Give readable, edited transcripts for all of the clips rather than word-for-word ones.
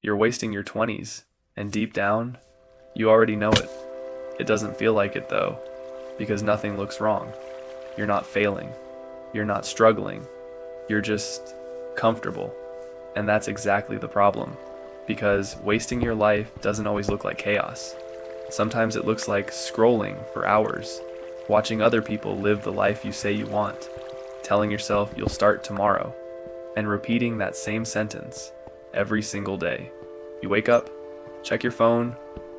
You're wasting your 20s, and deep down, you already know it. It doesn't feel like it though, because nothing looks wrong. You're not failing. You're not struggling. You're just comfortable. And that's exactly the problem, because wasting your life doesn't always look like chaos. Sometimes it looks like scrolling for hours, watching other people live the life you say you want, telling yourself you'll start tomorrow, and repeating that same sentence every single day. You wake up, check your phone,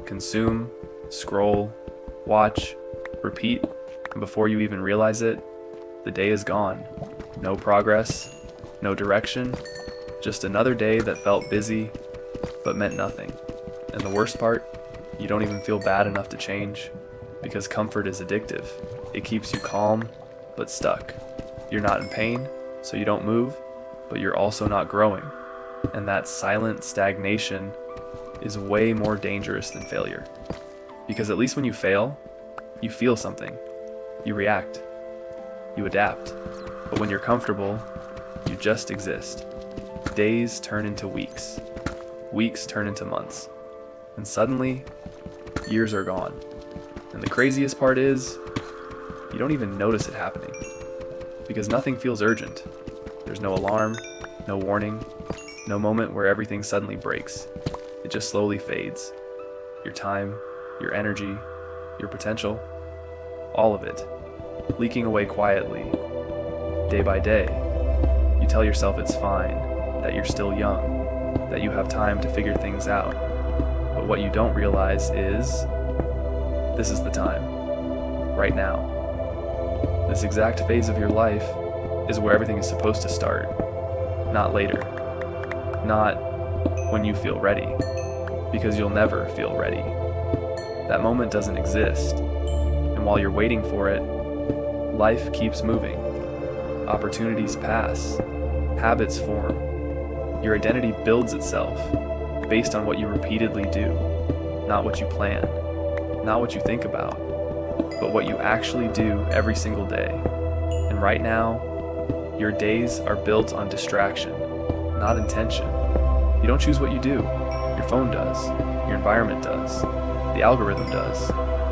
consume, scroll, watch, repeat, and before you even realize it, the day is gone. No progress, no direction, just another day that felt busy but meant nothing. And the worst part, you don't even feel bad enough to change, because comfort is addictive. It keeps you calm but stuck. You're not in pain, so you don't move, but you're also not growing. And that silent stagnation is way more dangerous than failure. Because at least when you fail, you feel something. You react. You adapt. But when you're comfortable, you just exist. Days turn into weeks. Weeks turn into months. And suddenly, years are gone. And the craziest part is, you don't even notice it happening. Because nothing feels urgent. There's no alarm, no warning, no moment where everything suddenly breaks. It just slowly fades. Your time, your energy, your potential, all of it, leaking away quietly, day by day. You tell yourself it's fine, that you're still young, that you have time to figure things out. But what you don't realize is, this is the time, right now. This exact phase of your life is where everything is supposed to start, not later, not when you feel ready, because you'll never feel ready. That moment doesn't exist, and while you're waiting for it, life keeps moving. Opportunities pass, habits form. Your identity builds itself based on what you repeatedly do, not what you plan, not what you think about, but what you actually do every single day. And right now, your days are built on distraction, not intention. You don't choose what you do. Your phone does. Your environment does. The algorithm does.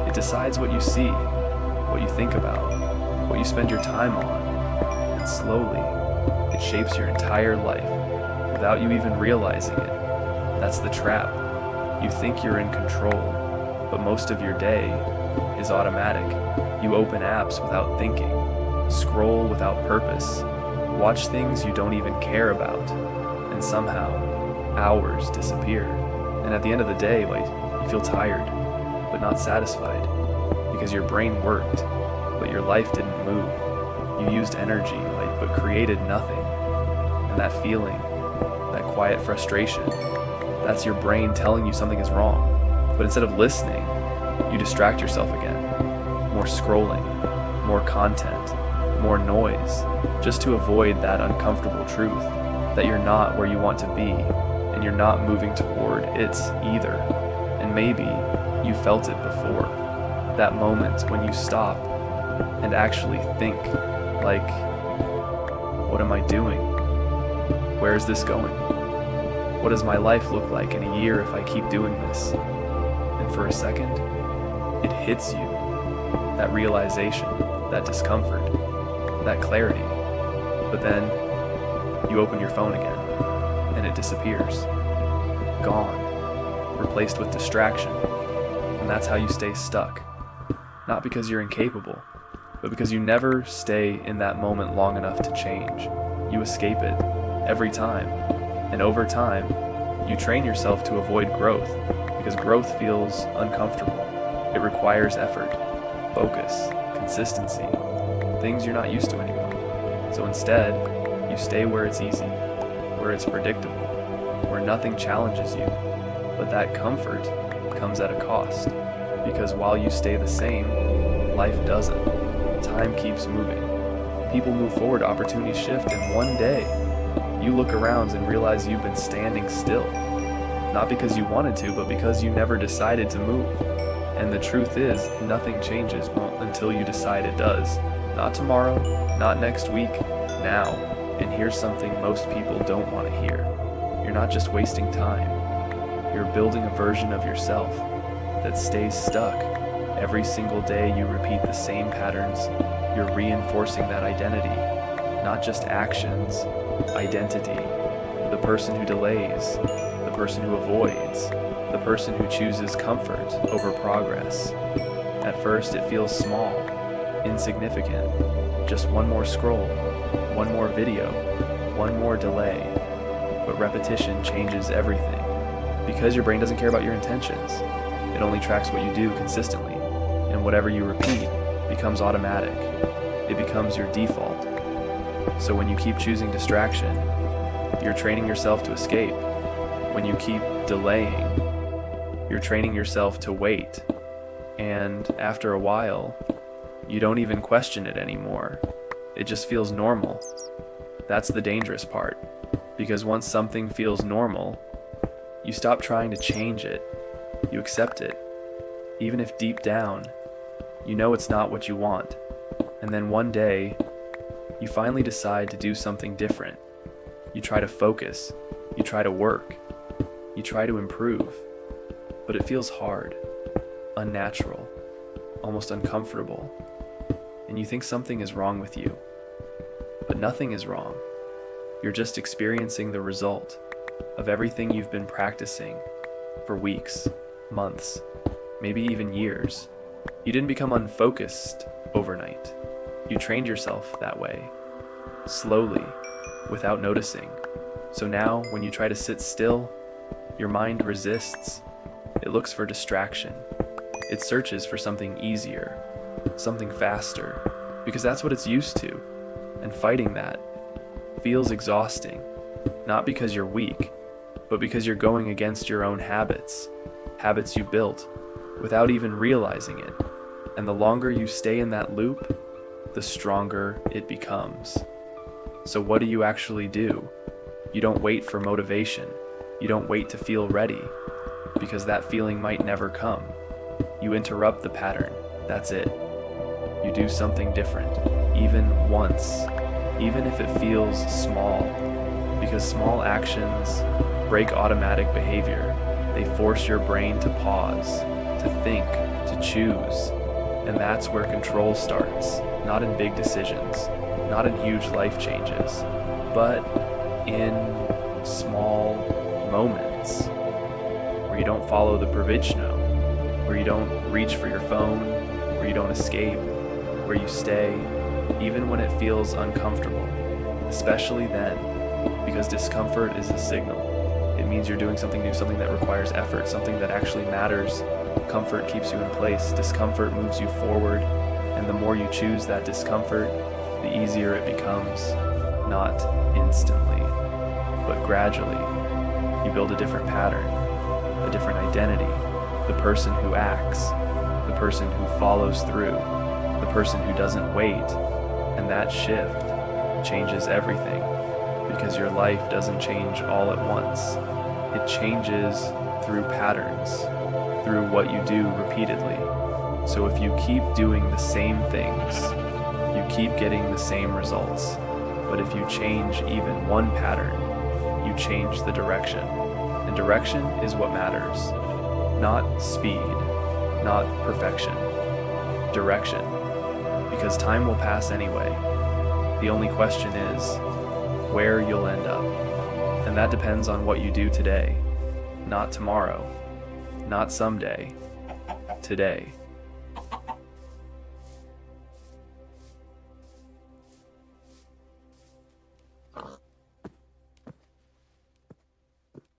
It decides what you see, what you think about, what you spend your time on. And slowly, it shapes your entire life without you even realizing it. That's the trap. You think you're in control, but most of your day is automatic. You open apps without thinking, scroll without purpose, watch things you don't even care about, and somehow, hours disappear. And at the end of the day, you feel tired, but not satisfied, because your brain worked, but your life didn't move. You used energy, but created nothing. And that feeling, that quiet frustration, that's your brain telling you something is wrong. But instead of listening, you distract yourself again. More scrolling, more content, more noise, just to avoid that uncomfortable truth that you're not where you want to be, and you're not moving toward it either. And maybe you felt it before. That moment when you stop and actually think, what am I doing? Where is this going? What does my life look like in a year if I keep doing this? And for a second, it hits you. That realization, that discomfort, that clarity. But then you open your phone again, and it disappears. Gone. Replaced with distraction. And that's how you stay stuck. Not because you're incapable, but because you never stay in that moment long enough to change. You escape it every time. And over time, you train yourself to avoid growth, because growth feels uncomfortable. It requires effort, focus, consistency, things you're not used to anymore. So instead, you stay where it's easy, where it's predictable, where nothing challenges you. But that comfort comes at a cost, because while you stay the same, life doesn't. Time keeps moving. People move forward, opportunities shift, and one day, you look around and realize you've been standing still. Not because you wanted to, but because you never decided to move. And the truth is, nothing changes until you decide it does. Not tomorrow, not next week, now. And here's something most people don't want to hear. You're not just wasting time, You're building a version of yourself that stays stuck. Every single day you repeat the same patterns, you're reinforcing that identity, not just actions, identity. The person who delays, the person who avoids, the person who chooses comfort over progress. At first it feels small, insignificant, just one more scroll, one more video, one more delay. But repetition changes everything. Because your brain doesn't care about your intentions. It only tracks what you do consistently, and whatever you repeat becomes automatic. It becomes your default. So when you keep choosing distraction, you're training yourself to escape. When you keep delaying, you're training yourself to wait. And after a while, you don't even question it anymore. It just feels normal. That's the dangerous part, because once something feels normal, you stop trying to change it. You accept it, even if deep down, you know it's not what you want. And then one day, you finally decide to do something different. You try to focus, you try to work, you try to improve, but it feels hard, unnatural, almost uncomfortable, and you think something is wrong with you. But nothing is wrong. You're just experiencing the result of everything you've been practicing for weeks, months, maybe even years. You didn't become unfocused overnight. You trained yourself that way, slowly, without noticing. So now, when you try to sit still, your mind resists. It looks for distraction. It searches for something easier, something faster, because that's what it's used to. And fighting that feels exhausting, not because you're weak, but because you're going against your own habits you built without even realizing it. And the longer you stay in that loop, the stronger it becomes. So what do you actually do? You don't wait for motivation. You don't wait to feel ready, because that feeling might never come. You interrupt the pattern. That's it. You do something different, even once, even if it feels small, because small actions break automatic behavior. They force your brain to pause, to think, to choose. And that's where control starts, not in big decisions, not in huge life changes, but in small moments where you don't follow the provisional, where you don't reach for your phone, where you don't escape, where you stay, even when it feels uncomfortable, especially then, because discomfort is a signal. It means you're doing something new, something that requires effort, something that actually matters. Comfort keeps you in place, discomfort moves you forward, and the more you choose that discomfort, the easier it becomes, not instantly, but gradually. You build a different pattern, a different identity, the person who acts, the person who follows through, the person who doesn't wait, and that shift changes everything, because your life doesn't change all at once. It changes through patterns, through what you do repeatedly. So if you keep doing the same things, you keep getting the same results. But if you change even one pattern, you change the direction. And direction is what matters. Not speed, not perfection. Direction. Because time will pass anyway. The only question is where you'll end up. And that depends on what you do today, not tomorrow, not someday, today.